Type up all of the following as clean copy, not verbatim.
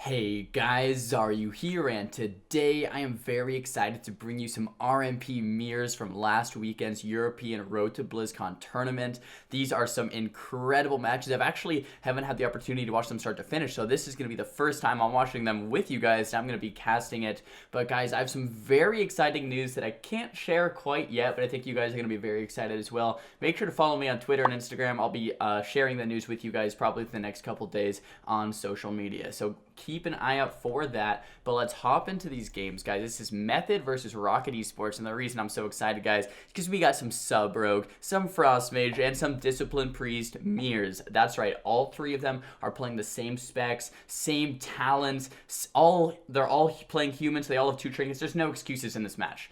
Hey guys, Xaryu here, and today I am very excited to bring you some RMP mirrors from last weekend's European Road to BLIZZCON tournament. These are some incredible matches. I've actually haven't had the opportunity to watch them start to finish, so this is going to be the first time I'm watching them with you guys. I'm going to be casting it, but guys, I have some very exciting news that I can't share quite yet, but I think you guys are going to be very excited as well. Make sure to follow me on Twitter and Instagram. I'll be sharing the news with you guys probably the next couple days on social media, so keep an eye out for that. But let's hop into these games, guys. This is Method versus Rocket Esports, and the reason I'm so excited, guys, is because we got some Sub Rogue, some Frost Mage, and some Discipline Priest mirrors. That's right, all three of them are playing the same specs, same talents. They're all playing humans. They all have two trinkets. There's no excuses in this match.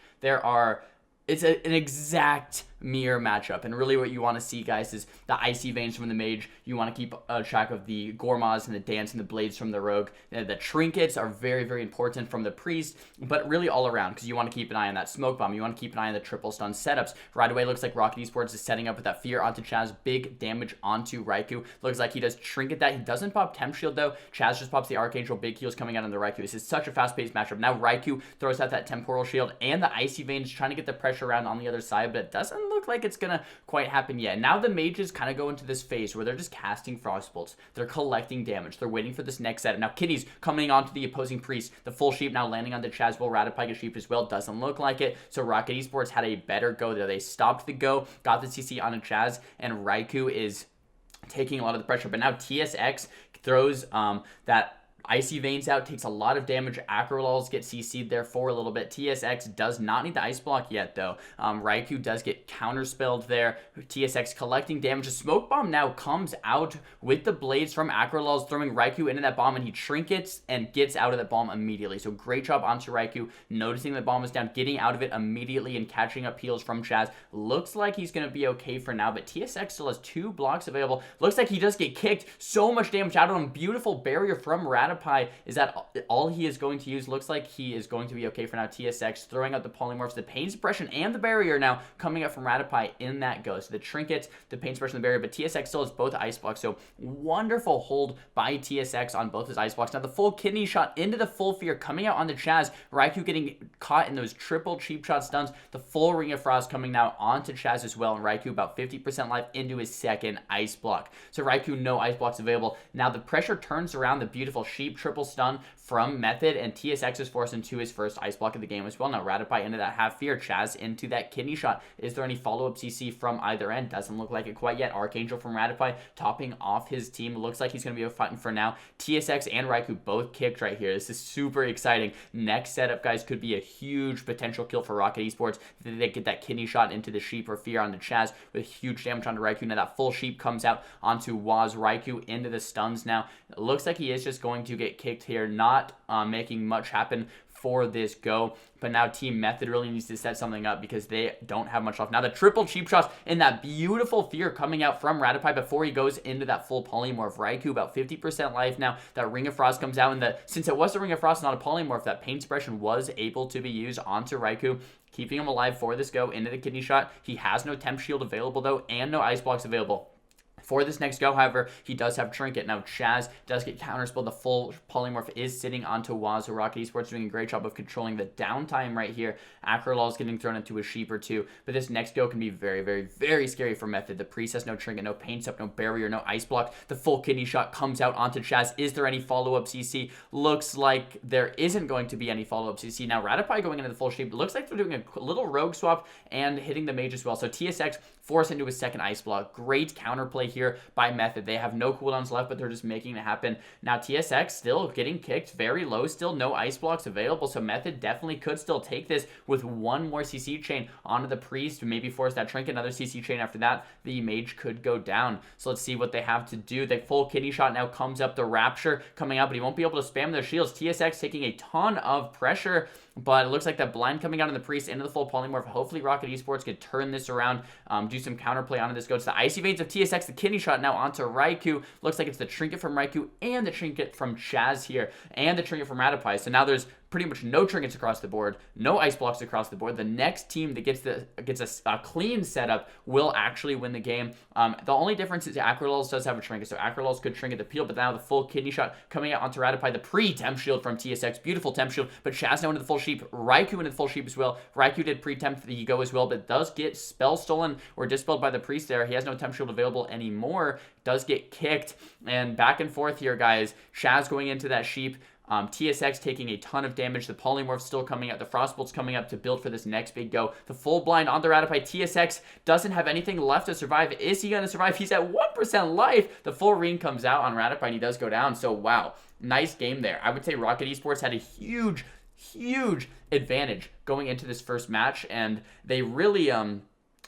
It's an exact mirror matchup, and really what you want to see, guys, is the Icy Veins from the Mage. You want to keep track of the Gormaz and the Dance and the Blades from the Rogue. The Trinkets are very, very important from the Priest, but really all around, because you want to keep an eye on that Smoke Bomb. You want to keep an eye on the triple stun setups. Right away, looks like Rocket Esports is setting up with that Fear onto Chaz, big damage onto Raikou. Looks like he does Trinket that. He doesn't pop Temp Shield, though. Chaz just pops the Archangel, big heals coming out on the Raikou. This is such a fast-paced matchup. Now Raikou throws out that Temporal Shield and the Icy Veins, trying to get the pressure around on the other side, but it doesn't look like it's gonna quite happen yet. Now the mages kind of go into this phase where they're just casting Frost Bolts. They're collecting damage. They're waiting for this next setup. Now Kitty's coming onto the opposing Priest. The full sheep now landing on the Chaz. Will Ratapika sheep as well? Doesn't look like it. So Rocket Esports had a better go there. They stopped the go, got the CC on a Chaz, and Raikou is taking a lot of the pressure. But now TSX throws that Icy Veins out, takes a lot of damage. Acrolals get CC'd there for a little bit. TSX does not need the Ice Block yet, though. Raikou does get counterspelled there. TSX collecting damage. The Smoke Bomb now comes out with the Blades from Acrolals, throwing Raikou into that bomb, and he trinkets and gets out of that bomb immediately. So great job onto Raikou, noticing the bomb is down, getting out of it immediately, and catching up heals from Chaz. Looks like he's going to be okay for now, but TSX still has 2 blocks available. Looks like he does get kicked. So much damage out of him. Beautiful barrier from Ratapika. Is that all he is going to use? Looks like he is going to be okay for now. TSX throwing out the polymorphs, the pain suppression, and the barrier now coming up from Ratapika. In that goes the trinkets, the pain suppression, the barrier, but TSX still has both ice blocks. So wonderful hold by TSX on both his ice blocks. Now the full kidney shot into the full fear coming out on the Chaz. Raikou getting caught in those triple cheap shot stuns. The full Ring of Frost coming now onto Chaz as well, and Raikou about 50% life into his second ice block. So Raikou, no ice blocks available. Now the pressure turns around. The beautiful sheep triple stun from Method, and TSX is forced into his first ice block of the game as well. Now Ratapika into that half fear, Chaz into that kidney shot. Is there any follow-up CC from either end? Doesn't look like it quite yet. Archangel from Ratapika topping off his team. Looks like he's going to be fighting for now. TSX and Raikou both kicked right here. This is super exciting. Next setup, guys, could be a huge potential kill for Rocket Esports. They get that kidney shot into the sheep or fear on the Chaz with huge damage onto Raikou. Now that full sheep comes out onto Waz. Raikou into the stuns now. It looks like he is just going to get kicked here, not making much happen for this go. But now Team Method really needs to set something up because they don't have much left. Now the triple cheap shots and that beautiful fear coming out from Ratapika before he goes into that full polymorph. Raikou about 50% life now. That Ring of Frost comes out, and since it was the Ring of Frost, not a polymorph, that pain suppression was able to be used onto Raikou, keeping him alive for this go into the kidney shot. He has no temp shield available though, and no ice blocks available. For this next go, however, he does have Trinket. Now, Chaz does get counterspelled. The full polymorph is sitting onto Waz. Rocket Esports doing a great job of controlling the downtime right here. Acrolal is getting thrown into a sheep or two. But this next go can be very, very, very scary for Method. The Priest has no Trinket, no Pain Sup, no Barrier, no Ice Block. The full kidney shot comes out onto Chaz. Is there any follow-up CC? Looks like there isn't going to be any follow-up CC. Now, Ratapika going into the full sheep. Looks like they're doing a little rogue swap and hitting the mage as well. So TSX forced into his second ice block. Great counterplay here by Method. They have no cooldowns left, but they're just making it happen. Now TSX still getting kicked very low, still no ice blocks available, so Method definitely could still take this with one more CC chain onto the Priest, maybe force that Trinket, another CC chain after that. The mage could go down. So let's see what they have to do. The full kidney shot now comes up, the Rapture coming out, but he won't be able to spam their shields. TSX taking a ton of pressure, but it looks like that blind coming out on the Priest into the full polymorph. Hopefully Rocket Esports can turn this around, do some counterplay onto this. Go to the Icy Veins of TSX, the kidney shot now onto Raikou. Looks like it's the Trinket from Raikou and the Trinket from Chaz here, and the Trinket from Ratapika. So now there's pretty much no trinkets across the board, no ice blocks across the board. The next team that gets a clean setup will actually win the game. The only difference is Acrololz does have a trinket, so Acrololz could trinket the peel, but now the full kidney shot coming out onto Rattapie, the pre-temp shield from TSX, beautiful temp shield, but Chaz now into the full sheep, Raikou into the full sheep as well. Raikou did pre-temp the Ego as well, but does get spell stolen or dispelled by the priest there. He has no temp shield available anymore, does get kicked, and back and forth here, guys. Chaz going into that sheep, TSX taking a ton of damage. The Polymorph still coming up. The Frostbolt's coming up to build for this next big go. The full blind on the Rattapie. TSX doesn't have anything left to survive. Is he going to survive? He's at 1% life. The full ring comes out on Rattapie and he does go down. So, wow. Nice game there. I would say Rocket Esports had a huge advantage going into this first match, and they really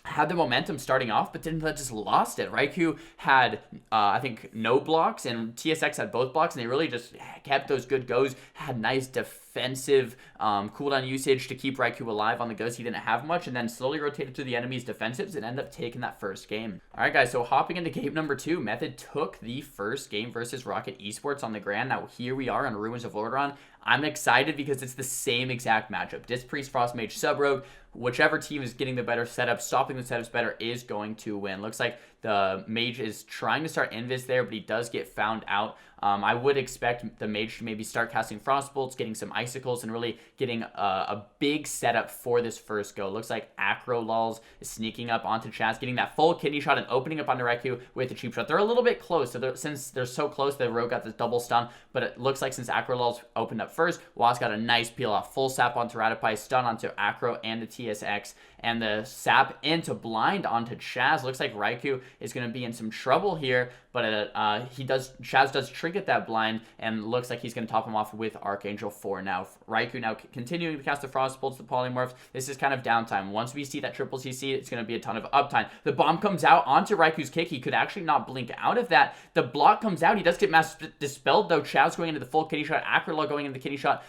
had the momentum starting off, but then just lost it. Raikou had, I think, no blocks, and TSX had both blocks, and they really just kept those good goes, had nice defensive cooldown usage to keep Raikou alive on the goes he didn't have much, and then slowly rotated through the enemy's defensives and ended up taking that first game. All right, guys, so hopping into game number 2, Method took the first game versus Rocket Esports on the Grand. Now, here we are on Ruins of Lordaeron. I'm excited because it's the same exact matchup. Disc Priest, Frost Mage, Sub Rogue. Whichever team is getting the better setup, stopping the setups better, is going to win. Looks like the Mage is trying to start Invis there, but he does get found out. I would expect the Mage to maybe start casting Frostbolts, getting some Icicles, and really getting a big setup for this first go. Looks like Acrololz is sneaking up onto Chaz, getting that full kidney shot and opening up onto Raikou with the cheap shot. They're a little bit close, so since they're so close, the Rogue got this double stun, but it looks like since Acrololz opened up first, Waz got a nice peel off. Full sap onto Rattapie, stun onto Acro and the TSX, and the sap into blind onto Chaz. Looks like Raikou is going to be in some trouble here, but Chaz does trinket that blind, and looks like he's going to top him off with Archangel 4 now. Raikou now continuing to cast the Frostbolts, the Polymorphs. This is kind of downtime. Once we see that triple CC, it's going to be a ton of uptime. The bomb comes out onto Raikou's kick. He could actually not blink out of that. The block comes out. He does get mass dispelled, though. Chaz going into the full kidney shot. Acrololz going into the kidney shot.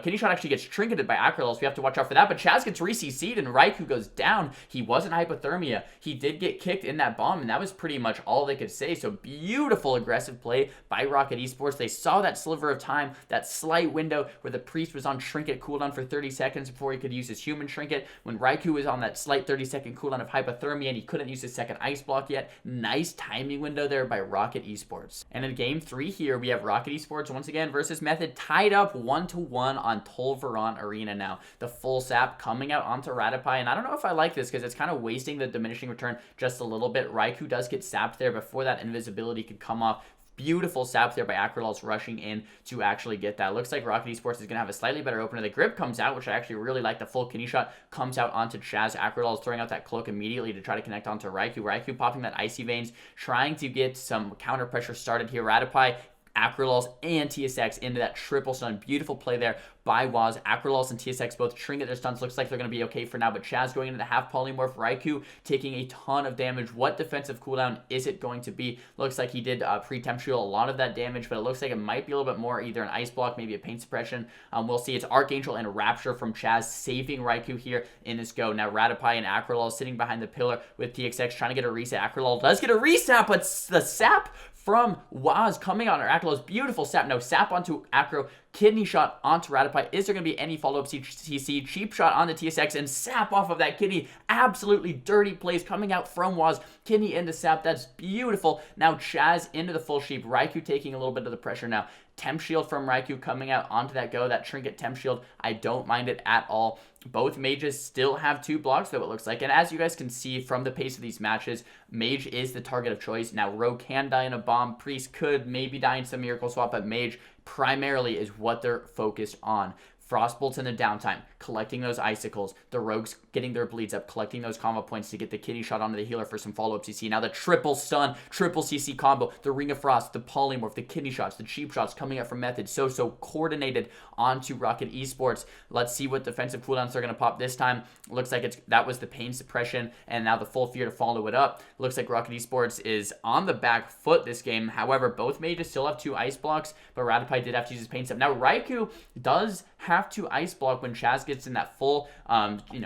Kidney shot actually gets trinketed by Acrololz, so we have to watch out for that, but Chaz gets re-CC'd and Raikou goes down. He wasn't hypothermia. He did get kicked in that bomb, and that was pretty much all they could say. So beautiful aggressive play by Rocket Esports. They saw that sliver of time, that slight window where the Priest was on trinket cooldown for 30 seconds before he could use his human trinket. When Raikou was on that slight 30-second cooldown of hypothermia and he couldn't use his second ice block yet. Nice timing window there by Rocket Esports. And in game 3 here, we have Rocket Esports once again versus Method, tied up 1-1 on Tol'Vurrant Arena now. The full sap coming out onto Rattapie, and I don't know if I like this because it's kind of wasting the diminishing return just a little bit. Raikou does get sapped there before that invisibility could come off. Beautiful sap there by Acrololz rushing in to actually get that. Looks like Rocket Esports is going to have a slightly better opener. The grip comes out, which I actually really like. The full kidney shot comes out onto Chaz. Acrololz throwing out that cloak immediately to try to connect onto Raikou. Raikou popping that Icy Veins, trying to get some counter pressure started here. Rattapie, Acrololz, and TSX into that triple stun. Beautiful play there by Waz. Acrololz and TSX both trinket their stuns. Looks like they're going to be okay for now, but Chaz going into the half polymorph. Raikou taking a ton of damage. What defensive cooldown is it going to be? Looks like he did pre-temp shield a lot of that damage, but it looks like it might be a little bit more, either an ice block, maybe a pain suppression. We'll see. It's Archangel and Rapture from Chaz saving Raikou here in this go. Now Rattapie and Acrololz sitting behind the pillar with TSX trying to get a reset. Acrololz does get a reset, but the sap from Waz coming on Acrololz. Beautiful sap. No, sap onto Acro. Kidney shot onto Rattapie. Is there going to be any follow-up CC? Cheap shot onto TSX and sap off of that kidney. Absolutely dirty plays coming out from Waz. Kidney into sap. That's beautiful. Now Chaz into the full sheep. Raikou taking a little bit of the pressure now. Temp shield from Raikou coming out onto that go. That trinket temp shield. I don't mind it at all. Both mages still have 2 blocks, though, it looks like. And as you guys can see from the pace of these matches, Mage is the target of choice. Now, Rogue can die in a bomb. Priest could maybe die in some Miracle Swap, but Mage primarily is what they're focused on. Frostbolts in the downtime, collecting those Icicles. The Rogues getting their bleeds up, collecting those combo points to get the kidney shot onto the healer for some follow-up CC. Now the triple stun, triple CC combo, the Ring of Frost, the Polymorph, the kidney shots, the cheap shots coming up from Method. So coordinated onto Rocket Esports. Let's see what defensive cooldowns are going to pop this time. Looks like that was the pain suppression, and now the full fear to follow it up. Looks like Rocket Esports is on the back foot this game. However, both mages still have 2 ice blocks, but Rattapie did have to use his pain step. Now Raikou does have to ice block when Chaz gets in that full,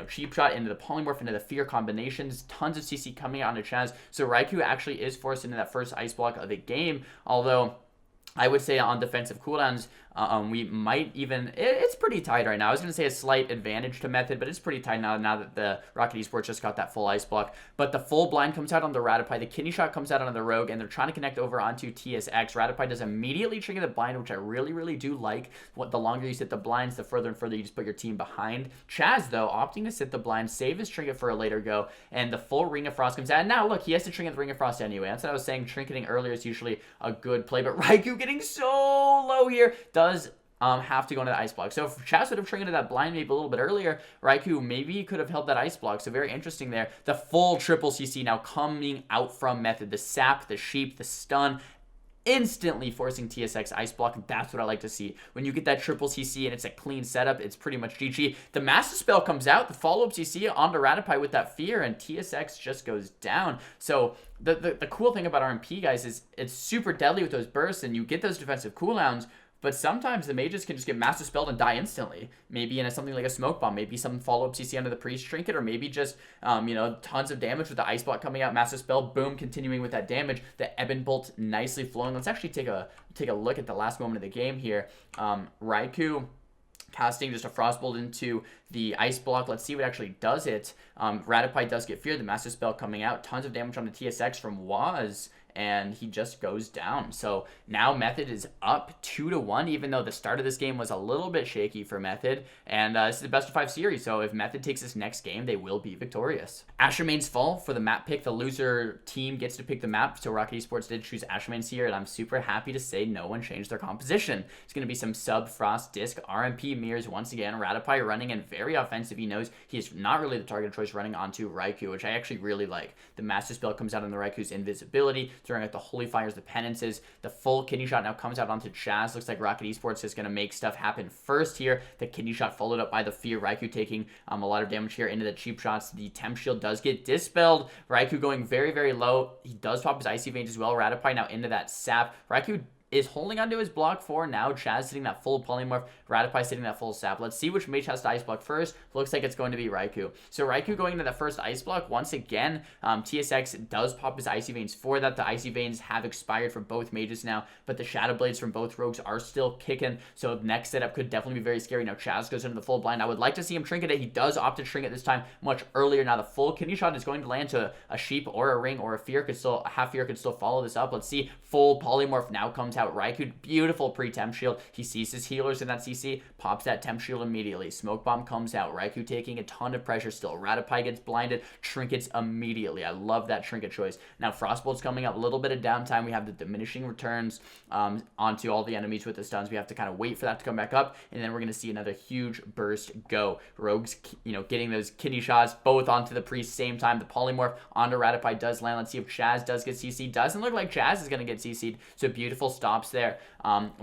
cheap shot into the polymorph, into the fear combinations. Tons of CC coming out onto Chaz. So Raikou actually is forced into that first ice block of the game, although I would say on defensive cooldowns, we might even, it's pretty tight right now. I was going to say a slight advantage to Method, but it's pretty tight now that the Rocket Esports just got that full ice block. But the full blind comes out on the Rattapie, the kidney shot comes out on the Rogue, and they're trying to connect over onto TSX. Rattapie does immediately trigger the blind, which I really do like. The longer you sit the blinds, the further and further you just put your team behind. Chaz, though, opting to sit the blind, save his trinket for a later go, and the full Ring of Frost comes out. And now, look, he has to trinket the Ring of Frost anyway. That's what I was saying. Trinketing earlier is usually a good play, but Raikou getting so low here does have to go into the ice block. So if Chaz would have trinketed that blind maybe a little bit earlier, Raikou maybe could have held that ice block. So very interesting there. The full triple CC now coming out from Method. The sap, the sheep, the stun, instantly forcing TSX ice block, and that's what I like to see. When you get that triple CC and it's a clean setup, it's pretty much GG. The Master Spell comes out, the follow-up CC onto Rattapie with that fear, and TSX just goes down. So the cool thing about RMP, guys, is it's super deadly with those bursts, and you get those defensive cooldowns, but sometimes the mages can just get Master Spelled and die instantly. Maybe in something like a Smoke Bomb, maybe some follow-up CC under the Priest Trinket, or maybe just, tons of damage with the Ice Block coming out, Master Spell, boom, continuing with that damage. The Ebon Bolt nicely flowing. Let's actually take a look at the last moment of the game here. Raikou casting just a Frostbolt into the Ice Block. Let's see what actually does it. Rattapie does get feared. The Master Spell coming out. Tons of damage on the TSX from Waz, and he just goes down. So now Method is up 2-1, even though the start of this game was a little bit shaky for Method. And this is the best of 5 series, so if Method takes this next game, they will be victorious. Ashermane's fall for the map pick. The loser team gets to pick the map, so Rocket Esports did choose Ashermane's here, and I'm super happy to say no one changed their composition. It's going to be some sub Frost Disc RMP mirrors once again. Rattapie running and very offensive. He knows he's not really the target of choice running onto Raikou, which I actually really like. The Master Spell comes out on the Raikou's invisibility, throwing out the Holy Fires, the penances. The full kidney shot now comes out onto Chaz. Looks like Rocket Esports is going to make stuff happen first here. The kidney shot followed up by the fear. Raikou taking a lot of damage here into the cheap shots. The temp shield does get dispelled. Raikou going very low. He does pop his icy veins as well. Rattapie now into that sap. Raikou is holding onto his block 4 now. Chaz sitting that full polymorph. Rattapie sitting that full sap. Let's see which mage has to ice block first. Looks like it's going to be Raikou. So Raikou going into the first ice block. Once again, TSX does pop his icy veins for that. The icy veins have expired for both mages now, but the shadow blades from both rogues are still kicking. So next setup could definitely be very scary. Now Chaz goes into the full blind. I would like to see him trinket it. He does opt to trinket this time much earlier. Now the full kidney shot is going to land to a sheep or a ring or a half fear could still follow this up. Let's see. Full polymorph now comes out. Raikou, beautiful pre-temp shield. He sees his healers in that CC, pops that temp shield immediately. Smoke bomb comes out. Raikou taking a ton of pressure still. Rattapie gets blinded. Trinkets immediately. I love that trinket choice. Now Frostbolt's coming up. A little bit of downtime. We have the diminishing returns onto all the enemies with the stuns. We have to kind of wait for that to come back up, and then we're going to see another huge burst go. Rogues, getting those kidney shots both onto the priest same time. The polymorph onto Rattapie does land. Let's see if Chaz does get CC. Doesn't look like Chaz is going to get CC'd, so beautiful stops there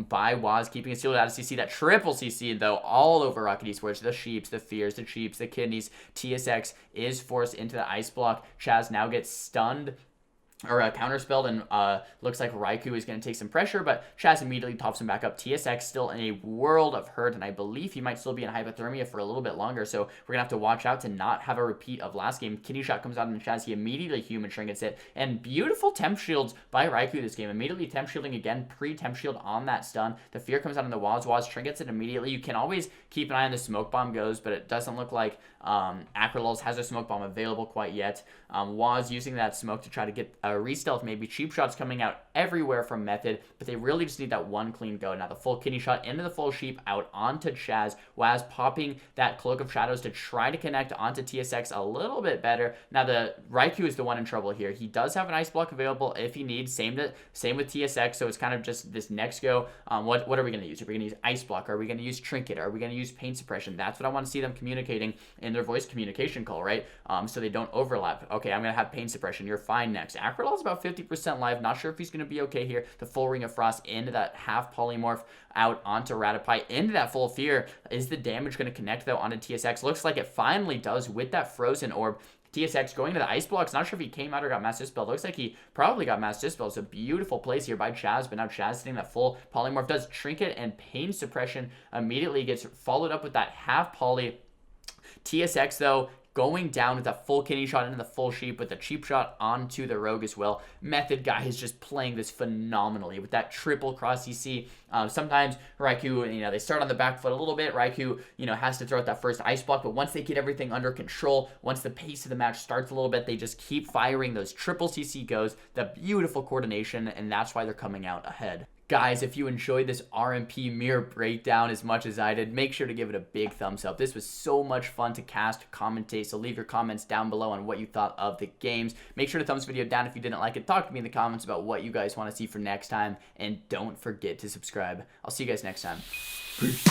by Waz, keeping his shield out of CC. That triple CC, though, all over Rocket Esports. The sheeps, the fears, the cheeps, the kidneys. TSX is forced into the ice block. Chaz now gets stunned, or counterspelled, and looks like Raikou is going to take some pressure, but Chaz immediately pops him back up. TSX still in a world of hurt, and I believe he might still be in hypothermia for a little bit longer, so we're going to have to watch out to not have a repeat of last game. Kidney shot comes out on Chaz. He immediately human trinkets it, and beautiful temp shields by Raikou this game. Immediately temp shielding again, pre-temp shield on that stun. The fear comes out on the Waz. Waz trinkets it immediately. You can always keep an eye on the smoke bomb goes, but it doesn't look like Acrolulz has a smoke bomb available quite yet. Waz using that smoke to try to get a re-stealth, maybe. Cheap shots coming out everywhere from Method, but they really just need that one clean go. Now the full kidney shot into the full sheep out onto Chaz. Waz popping that Cloak of Shadows to try to connect onto TSX a little bit better. Now the Raikou is the one in trouble here. He does have an ice block available if he needs. Same with TSX, so it's kind of just this next go. What are we going to use? Are we going to use ice block? Are we going to use trinket? Are we going to use pain suppression? That's what I want to see them communicating in their voice communication call, right? So they don't overlap. Okay, I'm going to have pain suppression. You're fine next. Acrolulz is about 50% live. Not sure if he's going to be okay here. The full Ring of Frost into that half polymorph out onto Rattapie into that full fear. Is the damage going to connect, though, onto TSX? Looks like it finally does with that frozen orb. TSX going to the ice blocks. Not sure if he came out or got mass dispelled. Looks like he probably got mass dispelled. It's a beautiful place here by Chaz, but now Chaz sitting that full polymorph. Does trinket and pain suppression immediately. Gets followed up with that half poly. TSX, though, going down with that full kidney shot into the full sheep with the cheap shot onto the rogue as well. Method guy is just playing this phenomenally with that triple cross CC. Sometimes Raikou, they start on the back foot a little bit. Raikou, has to throw out that first ice block, but once they get everything under control, once the pace of the match starts a little bit, they just keep firing those triple CC goes, the beautiful coordination, and that's why they're coming out ahead. Guys, if you enjoyed this RMP mirror breakdown as much as I did, make sure to give it a big thumbs up. This was so much fun to cast, commentate, so leave your comments down below on what you thought of the games. Make sure to thumbs the video down if you didn't like it. Talk to me in the comments about what you guys want to see for next time, and don't forget to subscribe. I'll see you guys next time. Peace.